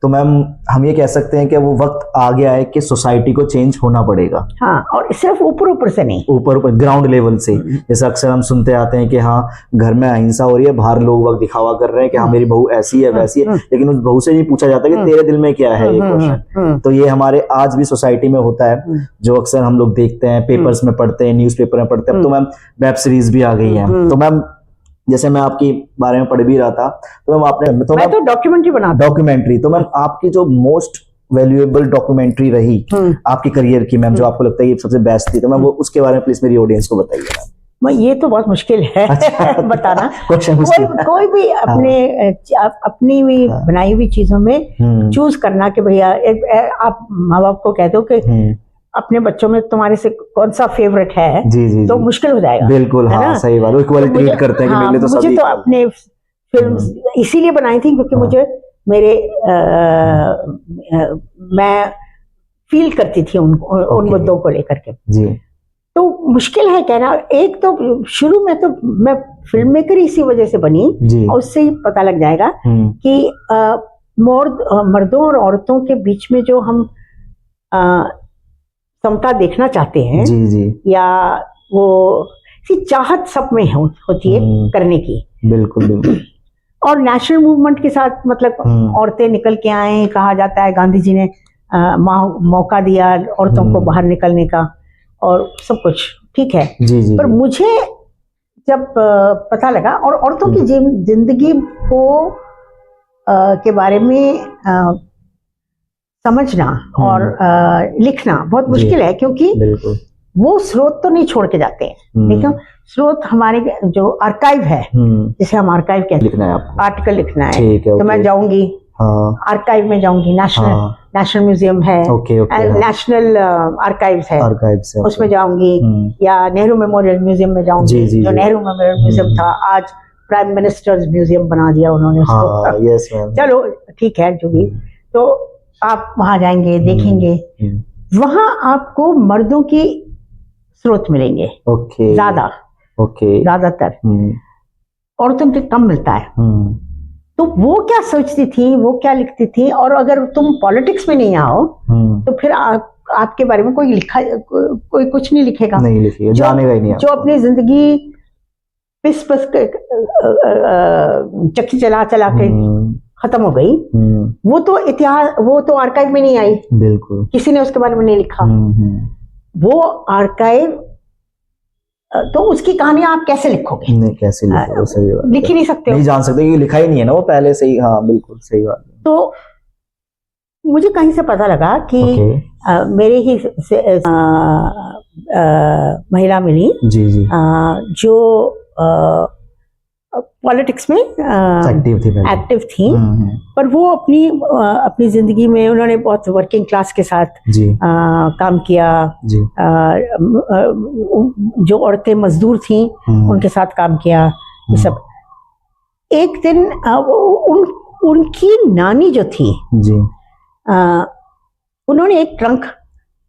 तो मैम हम ये कह सकते हैं कि वो वक्त आ गया है कि सोसाइटी को चेंज होना पड़ेगा। हाँ, और सिर्फ ऊपर से नहीं, ऊपर ग्राउंड लेवल से। जैसे अक्सर हम सुनते आते हैं कि हाँ घर में अहिंसा हो रही है, बाहर लोग वक्त दिखावा कर रहे हैं कि हाँ मेरी बहू ऐसी है वैसी है, लेकिन उस बहू से नहीं पूछा जाता कि तेरे दिल में क्या है, ये क्वेश्चन। तो ये हमारे आज भी सोसाइटी में होता है, जो अक्सर हम लोग देखते हैं, पेपर्स में पढ़ते हैं, न्यूज पेपर में पढ़ते हैं। अब तो मैम वेब सीरीज भी आ गई है। तो मैम जैसे मैं आपकी बारे में पढ़ भी रहा था, तो मैम आपने मैं तो डॉक्यूमेंट्री तो मैम आपकी जो मोस्ट वैल्यूएबल डॉक्यूमेंट्री रही आपकी करियर की मैम, जो आपको लगता है ये सबसे बेस्ट थी, तो मैम वो उसके बारे में प्लीज मेरी ऑडियंस को बताइए। मैं ये तो बहुत मुश्किल है बताना। कोई भी अपनी भी बनाई हुई चीजों में चूज करना कि भैया आप माँ बाप को कह दो कि अपने बच्चों में तुम्हारे से कौन सा फेवरेट है, जी, तो मुश्किल हो जाएगा। बिल्कुल, हाँ, सही बात। इक्वली ट्रीट करते हैं कि मेरे तो सभी। मुझे तो अपने फिल्म इसीलिए बनाई थी क्योंकि मुझे मैं फील करती थी उन मुद्दों को लेकर के जी। तो मुश्किल है कहना। एक तो शुरू में तो मैं फिल्म मेकर इसी वजह से बनी, और उससे ही पता लग जाएगा कि मर्दों और औरतों के बीच में जो हम समता देखना चाहते हैं, जी जी, या वो चाहत सब में होती है करने की। बिल्कुल बिल्कुल। और नेशनल मूवमेंट के साथ मतलब औरतें निकल के आए, कहा जाता है गांधी जी ने मौका दिया औरतों को बाहर निकलने का और सब कुछ ठीक है। जी जी, पर मुझे जब पता लगा और औरतों की जिंदगी को के बारे में समझना और लिखना बहुत मुश्किल है, क्योंकि बिल्कुल वो स्रोत तो नहीं छोड़ के जाते हैं। देखो स्रोत हमारे जो आर्काइव है, जिसे हम आर्काइव कहते हैं, लिखना है आपको, आर्टिकल लिखना है, ठीक है, तो मैं जाऊंगी आर्काइव में जाऊंगी, नेशनल म्यूजियम है, नेशनल आर्काइव्स है, उसमें जाऊंगी, या नेहरू मेमोरियल म्यूजियम में जाऊंगी, जो नेहरू मेमोरियल म्यूजियम था आज प्राइम मिनिस्टर्स म्यूजियम बना दिया उन्होंने उसको। चलो ठीक है जो भी, तो आप वहां जाएंगे, देखेंगे, वहां आपको मर्दों की स्रोत मिलेंगे ज्यादातर, औरतों के कम मिलता है। तो वो क्या सोचती थी, वो क्या लिखती थी, और अगर तुम पॉलिटिक्स में नहीं आओ तो फिर आपके बारे में कोई कुछ नहीं लिखेगा, जानेगा ही नहीं। जो अपनी जिंदगी पिस चक्की चला चला के खत्म हो गई, वो तो इतिहास, वो तो आर्काइव में नहीं आई, बिल्कुल किसी ने उसके बारे में नहीं लिखा। वो आर्काइव, तो उसकी कहानियां आप कैसे लिखोगे? नहीं, कैसे लिखोगे? सही बात, लिख ही नहीं सकते, नहीं जान सकते, क्योंकि लिखा ही नहीं है ना वो पहले से ही। हाँ बिल्कुल सही बात। तो मुझे कहीं से पता लगा कि मेरे ही महिला मिली, जी जी, जो पॉलिटिक्स में एक्टिव थी, पर वो अपनी जिंदगी में उन्होंने बहुत वर्किंग क्लास के साथ काम किया, जो औरतें मजदूर थी उनके साथ काम किया, ये सब। एक दिन उनकी नानी जो थी, उन्होंने एक ट्रंक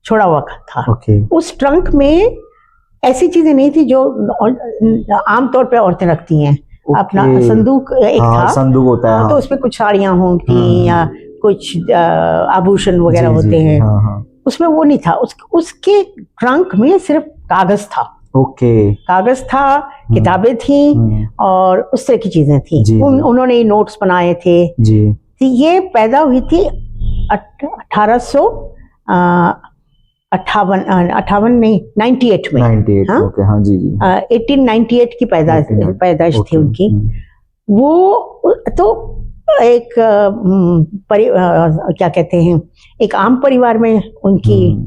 छोड़ा हुआ था। उस ट्रंक में ऐसी चीजें नहीं थी जो आमतौर पे औरतें रखती हैं। अपना संदूक एक था, संदूक होता है, तो उसमें कुछ साड़ियां होती या कुछ आभूषण वगैरह होते हैं। उसमें वो नहीं था। उसके ट्रंक में सिर्फ कागज था। कागज था, किताबें थी और उस तरह की चीजें थी। उन्होंने नोट्स बनाए थे। ये पैदा हुई थी 98 में। 1898 की पैदाइश थी उनकी। वो तो एक क्या कहते हैं, एक आम परिवार में उनका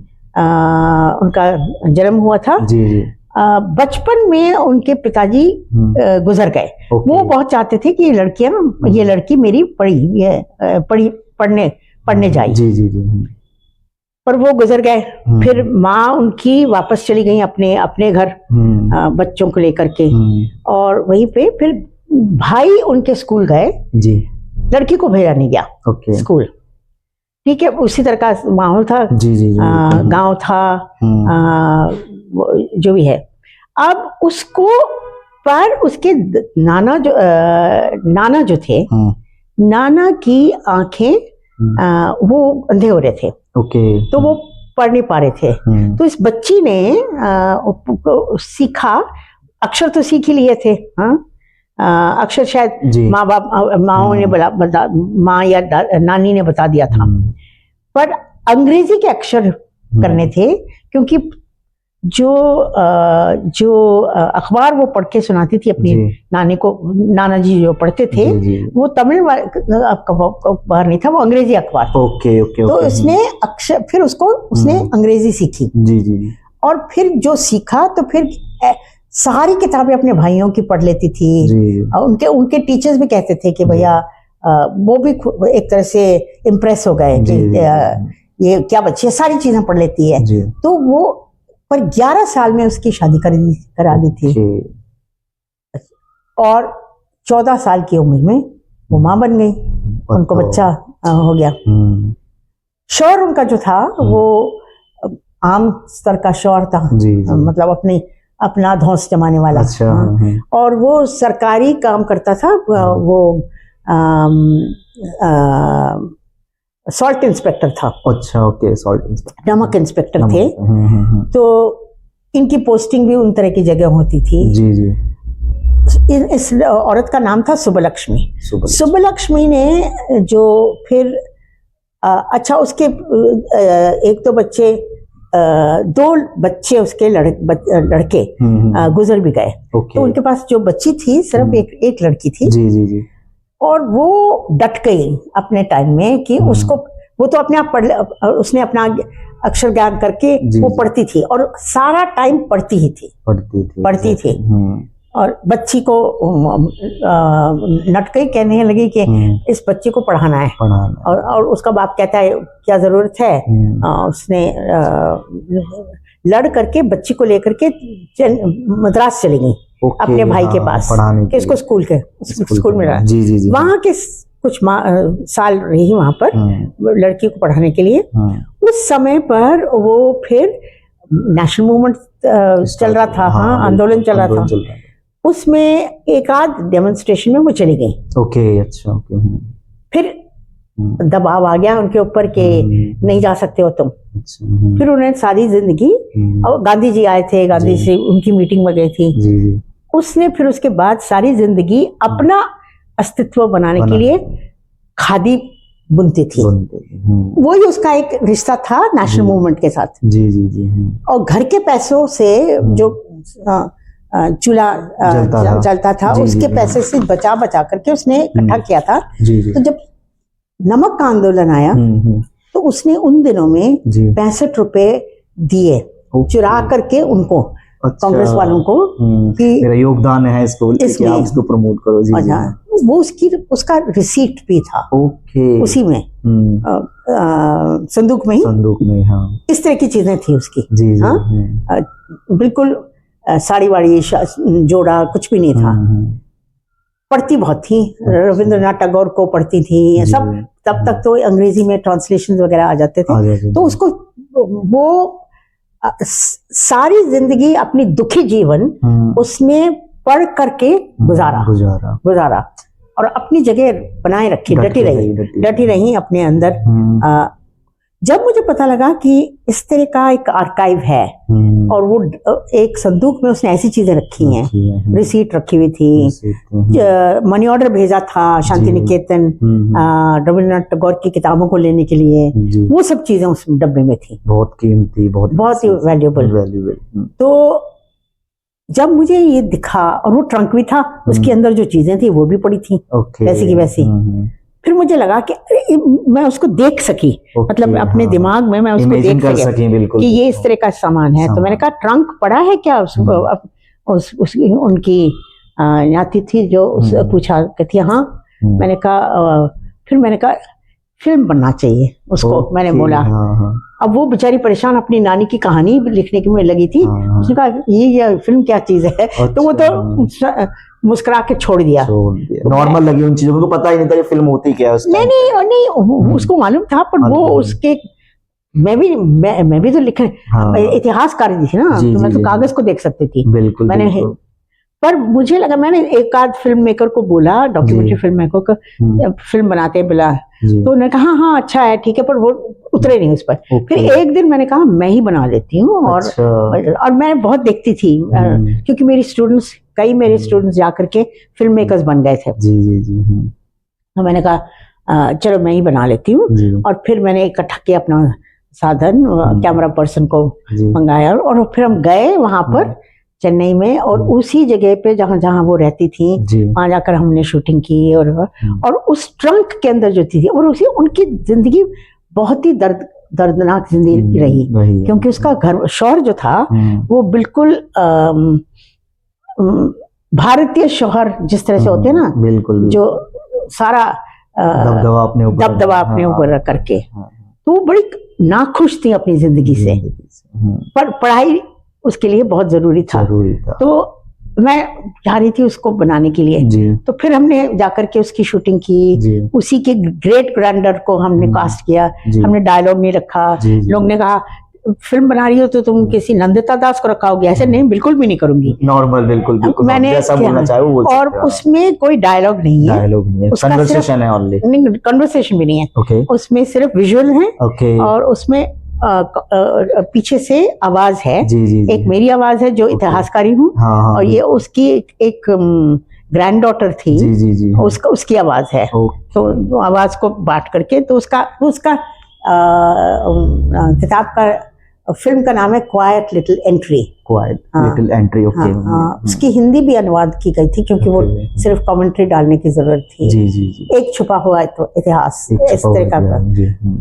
जन्म हुआ था। बचपन में उनके पिताजी गुजर गए। वो बहुत चाहते थे कि ये लड़की मेरी पढ़ने जाए, पर वो गुजर गए। फिर माँ उनकी वापस चली गई अपने घर बच्चों को लेकर के, और वहीं पे फिर भाई उनके स्कूल गए, लड़की को भेजा नहीं गया स्कूल। ठीक है, उसी तरह का माहौल था, गांव था, जो भी है। अब उसको पर उसके नाना जो थे, नाना की आंखें वो अंधे हो रहे थे, तो वो पढ़ नहीं पा रहे थे। तो इस बच्ची ने सीखा, अक्षर तो सीख ही लिए थे। अक्षर शायद माँ या नानी ने बता दिया था, पर अंग्रेजी के अक्षर करने थे, क्योंकि जो अखबार वो पढ़ के सुनाती थी अपनी नानी को, नाना जी जो पढ़ते थे, वो तमिल अखबार नहीं था, वो अंग्रेजी अखबार था। तो उसने अक्षर, फिर उसने अंग्रेजी सीखी, और फिर जो सीखा तो फिर सारी किताबें अपने भाइयों की पढ़ लेती थी। उनके टीचर्स भी कहते थे कि भैया, वो भी एक तरह से इम्प्रेस हो गए कि ये क्या बच्ची सारी चीजें पढ़ लेती है। तो वो पर 11 साल में उसकी शादी करा दी थी, और 14 साल की उम्र में वो माँ बन गई, उनको बच्चा हो गया। शौहर उनका जो था वो आम स्तर का शौहर था, मतलब अपना धौंस जमाने वाला। और वो सरकारी काम करता था, वो सॉल्ट इंस्पेक्टर था। अच्छा, ओके, सॉल्ट इंस्पेक्टर, नमक इंस्पेक्टर थे। तो इनकी पोस्टिंग भी उन तरह की जगह होती थी। जी जी। इस औरत का नाम था सुब्बलक्ष्मी। सुब्बलक्ष्मी ने जो फिर अच्छा, उसके एक तो बच्चे, 2 बच्चे उसके लड़के गुजर भी गए। तो उनके पास जो बच्ची थी सिर्फ एक लड़की थी। जी जी जी। और वो डट गई अपने टाइम में कि उसको, वो तो अपने आप उसने अपना अक्षर ज्ञान करके वो पढ़ती थी और सारा टाइम पढ़ती ही थी, पढ़ती थी। और बच्ची को नटकई कहने लगी कि इस बच्ची को पढ़ाना है। और उसका बाप कहता है क्या जरूरत है। उसने लड़ करके बच्ची को लेकर के मद्रास चली गई अपने भाई के पास कि इसको स्कूल में रहा। वहाँ के कुछ साल रही वहाँ पर लड़की को पढ़ाने के लिए। उस समय पर वो फिर नेशनल मूवमेंट चल रहा था। हाँ, आंदोलन चल रहा था। उसमें एक आध डेमोन्स्ट्रेशन में वो चली गई। ओके, अच्छा, ओके। फिर दबाव आ गया उनके ऊपर कि नहीं जा सकते हो तुम। फिर उन्हें सारी जिंदगी, और गांधी जी आए थे, गांधी जी उनकी मीटिंग में गई थी। उसने फिर उसके बाद सारी जिंदगी अपना अस्तित्व बनाने के लिए खादी बुनती थी। वही उसका एक रिश्ता था नेशनल मूवमेंट के साथ। जी जी जी। और घर के पैसों से जो चूल्हा जलता था उसके पैसे से बचा बचा करके उसने इकट्ठा किया था। तो जब नमक का आंदोलन आया तो उसने उन दिनों में 65 रुपए दिए चुरा करके उनको, कांग्रेस वालों को, कि मेरा योगदान है इसको कि आप इसको प्रमोट करो। जी। वो उसका रिसीट भी था। ओके। उसी में संदूक में ही। हाँ। इस तरह की चीजें थी उसकी। जी जी। हाँ, बिल्कुल साड़ी वाड़ी जोड़ा कुछ भी नहीं था। पढ़ती बहुत थी, रविंद्रनाथ टैगोर को पढ़ती थी सब। तब तक तो अंग्रेजी में ट्रांसलेशन वगैरह आ जाते थे। तो उसको वो सारी जिंदगी अपनी दुखी जीवन उसने पढ़ करके गुजारा और अपनी जगह बनाए रखी, डटी रही अपने अंदर। जब मुझे पता लगा कि इस तरह का एक आर्काइव है और वो एक संदूक में उसने ऐसी चीजें रखी हैं, रिसीट रखी हुई थी, मनी ऑर्डर भेजा था शांति निकेतन रविंद्रनाथ टैगोर की किताबों को लेने के लिए, वो सब चीजें उस डब्बे में थी। बहुत कीमती, बहुत ही वैल्यूएबल। तो जब मुझे ये दिखा, और वो ट्रंक भी था, उसके अंदर जो चीजें थी वो भी पड़ी थी वैसी की वैसी। फिर मुझे लगा कि मैं उसको देख सकी, मतलब अपने दिमाग में मैं उसको देख सकी कि ये इस तरह का सामान है। तो मैंने कहा ट्रंक पड़ा है क्या? उनकी नाती थी जो पूछा, कहती हाँ। मैंने कहा फिर मैंने कहा फिल्म बनना चाहिए उसको। मैंने बोला अब वो बेचारी परेशान अपनी नानी की कहानी लिखने की में लगी थी। उसने कहा ये फिल्म क्या चीज है? तो वो तो मुस्कुरा के छोड़ दिया। नॉर्मल लगी उन चीजों को, पता ही नहीं था कि फिल्म होती क्या है। नहीं, उसको मालूम था, पर वो उसके मैं भी तो लिखने इतिहासकार थी ना, तो मैं तो कागज को देख सकती थी। बिल्कुल। मैंने पर मुझे लगा, मैंने एक आध फिल्म मेकर को बोला, डॉक्यूमेंट्री फिल्म मेकर को, फिल्म बनाते बिला, तो उन्होंने कहा हाँ अच्छा है ठीक है, पर वो उतरे नहीं उस पर। फिर एक दिन मैंने कहा मैं ही बना लेती हूँ। और मैं बहुत देखती थी क्योंकि कई मेरे स्टूडेंट्स जाकर के फिल्म मेकर्स बन गए थे। तो मैंने कहा चलो मैं ही बना लेती हूँ। और फिर मैंने इकट्ठा किया अपना साधन, कैमरा पर्सन को मंगाया और फिर हम गए वहां पर चेन्नई में, और उसी जगह पे जहाँ वो रहती थी वहां जाकर हमने शूटिंग की। और उस ट्रंक के अंदर जो थी, और उनकी जिंदगी बहुत ही दर्दनाक जिंदगी रही, क्योंकि उसका घर शौहर जो था वो बिल्कुल भारतीय शौहर जिस तरह से होते हैं ना, बिल्कुल, जो सारा दबदबा अपने ऊपर रख करके, तो वो बड़ी नाखुश थी अपनी जिंदगी से। पर पढ़ाई उसके लिए बहुत जरूरी था। तो मैं चाह रही थी उसको बनाने के लिए। तो फिर हमने जाकर के उसकी शूटिंग की। उसी के ग्रेट ग्रैंडर को हमने कास्ट किया। हमने डायलॉग नहीं रखा। लोग ने कहा फिल्म बना रही हो तो तुम किसी नंदिता दास को रखाओगे, ऐसे नहीं, बिल्कुल भी नहीं करूंगी। नॉर्मल, बिल्कुल बिल्कुल मैंने जैसा बोलना चाहे वो बोल सकते और हैं। उसमें कोई डायलॉग नहीं है, डायलॉग नहीं है, उसका कन्वर्सेशन है ओनली। नहीं, कन्वर्सेशन भी नहीं है, ओके उसमें सिर्फ विजुअल है ओके। और उसमें पीछे से आवाज है। जी जी जी। एक मेरी आवाज है जो इतिहासकारी हूँ, हाँ हाँ। और ये उसकी एक ग्रैंड डॉटर थी, जी जी जी। उसकी आवाज है। तो आवाज को बांट करके, तो उसका किताब का, फिल्म का नाम है quite little entry. Quite little entry, okay. उसकी हिंदी भी अनुवाद की गई थी, क्योंकि वो सिर्फ कमेंट्री डालने की जरूरत थी। जी जी जी। एक छुपा हुआ तो इतिहास, इस तरह का।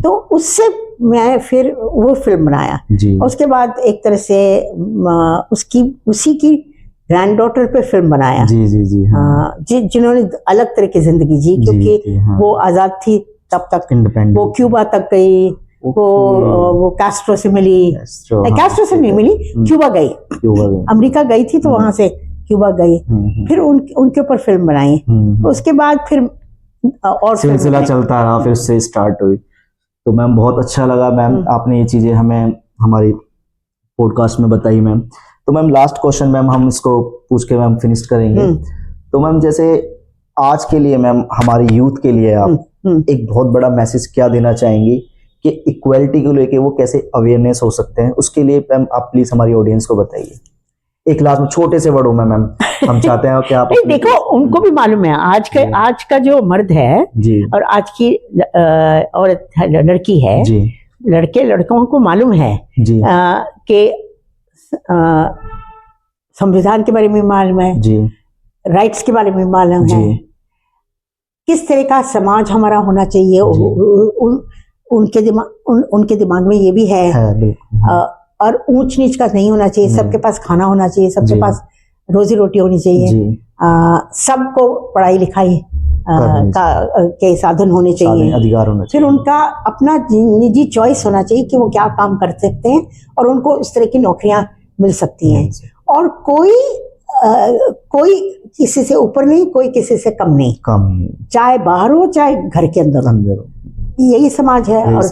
तो उससे मैं फिर वो फिल्म बनाया। उसके बाद एक तरह से उसी की ग्रैंड डॉटर पे फिल्म बनाया। जी जी जी। जिन्होंने अलग तरह की जिंदगी जी, क्योंकि वो आजाद थी तब तक, इंडिपेंडेंट, वो क्यूबा तक गई, वो कैस्ट्रो से मिली, कैस्ट्रो से नहीं मिली, क्यूबा गई, अमेरिका गई थी तो वहां से क्यूबा गई, फिर उनके ऊपर फिल्म बनाई। उसके बाद फिर और सिलसिला चलता रहा, फिर से स्टार्ट हुई। तो मैम बहुत अच्छा लगा मैम, आपने ये चीजें हमें हमारी पॉडकास्ट में बताई मैम। तो मैम लास्ट क्वेश्चन मैम हम इसको पूछ के मैम फिनिश करेंगे। तो मैम जैसे आज के लिए मैम, हमारे यूथ के लिए आप एक बहुत बड़ा मैसेज क्या देना चाहेंगी कि इक्वालिटी को लेके वो कैसे अवेयरनेस हो सकते हैं, उसके लिए मैम आप प्लीज हमारी ऑडियंस को बताइए एक लास्ट में, छोटे से वर्डों में मैम। हम चाहते हैं कि आप देखो, उनको भी मालूम है आज का जो मर्द है जी, और आज की औरत लड़की है जी, लड़कों को मालूम है जी कि संविधान के बारे में मालूम है जी, राइट्स के बारे में मालूम है, किस तरह का समाज हमारा होना चाहिए। उनके दिमाग में ये भी है, और ऊंच नीच का नहीं होना चाहिए, सबके पास खाना होना चाहिए, सबके पास रोजी रोटी होनी चाहिए, सबको पढ़ाई लिखाई के साधन होने चाहिए, अधिकार होना चाहिए। फिर उनका अपना निजी चॉइस होना चाहिए कि वो क्या काम कर सकते हैं, और उनको उस तरह की नौकरियां मिल सकती हैं, और कोई किसी से ऊपर नहीं, कोई किसी से कम नहीं, चाहे बाहर हो चाहे घर के अंदर हो। यही समाज है। और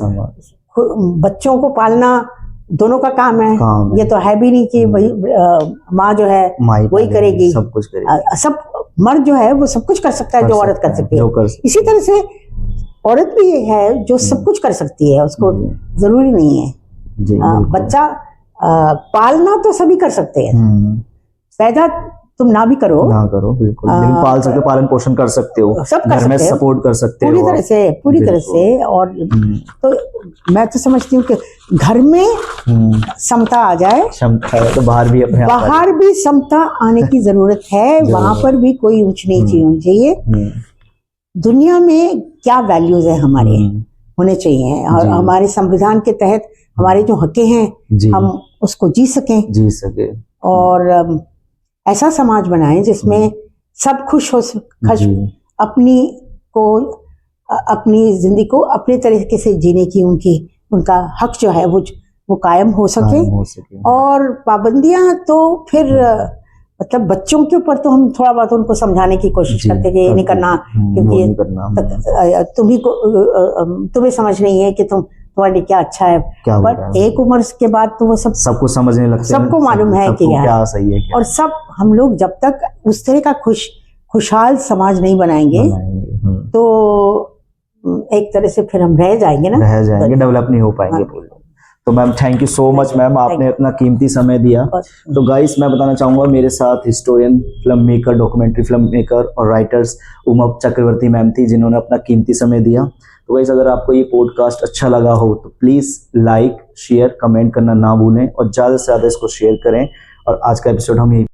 बच्चों को पालना दोनों का काम है। ये तो है भी नहीं कि भाई माँ जो है वही करेगी, सब कुछ करेगी। सब मर्द जो है वो सब कुछ कर सकता है जो औरत कर सकती है। इसी तरह से औरत भी ये है जो सब कुछ कर सकती है, उसको जरूरी नहीं है। बच्चा पालना तो सभी कर सकते हैं, पैदा तुम ना भी करो बिल्कुल, लेकिन पाल सकते हो, पालन पोषण कर सकते हो, सब कर सकते हो, सपोर्ट कर सकते हो पूरी तरह से। और तो मैं तो समझती हूँ कि घर में समता आ जाए, तो बाहर भी समता आने की जरूरत है। वहां पर भी कोई ऊंच नीच नहीं होनी चाहिए। दुनिया में क्या वैल्यूज है हमारे होने चाहिए, और हमारे संविधान के तहत हमारे जो हक हैं हम उसको जी सके, और ऐसा समाज बनाएं जिसमें सब खुश हो, अपनी जिंदगी को अपने तरीके से जीने की उनका हक जो है वो कायम हो सके। और पाबंदियां तो फिर मतलब बच्चों के ऊपर तो हम थोड़ा बहुत उनको समझाने की कोशिश करते हैं कि ये नहीं करना, क्योंकि तुम्हें समझ नहीं है कि तुम्हारे लिए क्या अच्छा है, बट एक उम्र के बाद तो वो सबको समझने लगते हैं, सबको मालूम है कि क्या सही है क्या। और सब हम लोग जब तक उस तरह का खुशहाल समाज नहीं बनाएंगे तो एक तरह से फिर हम रह जाएंगे, डेवलप नहीं हो पाएंगे। तो ma'am thank you so much ma'am, आपने अपना कीमती समय दिया। तो गाइस मैं बताना चाहूंगा, मेरे साथ historian, film maker, documentary film maker और राइटर्स उमा चक्रवर्ती मैम थी, जिन्होंने अपना कीमती समय दिया। तो गाइस अगर आपको ये पॉडकास्ट अच्छा लगा हो तो प्लीज लाइक, शेयर, कमेंट करना ना भूलें, और ज्यादा से ज्यादा इसको शेयर करें। और आज का एपिसोड हम यहीं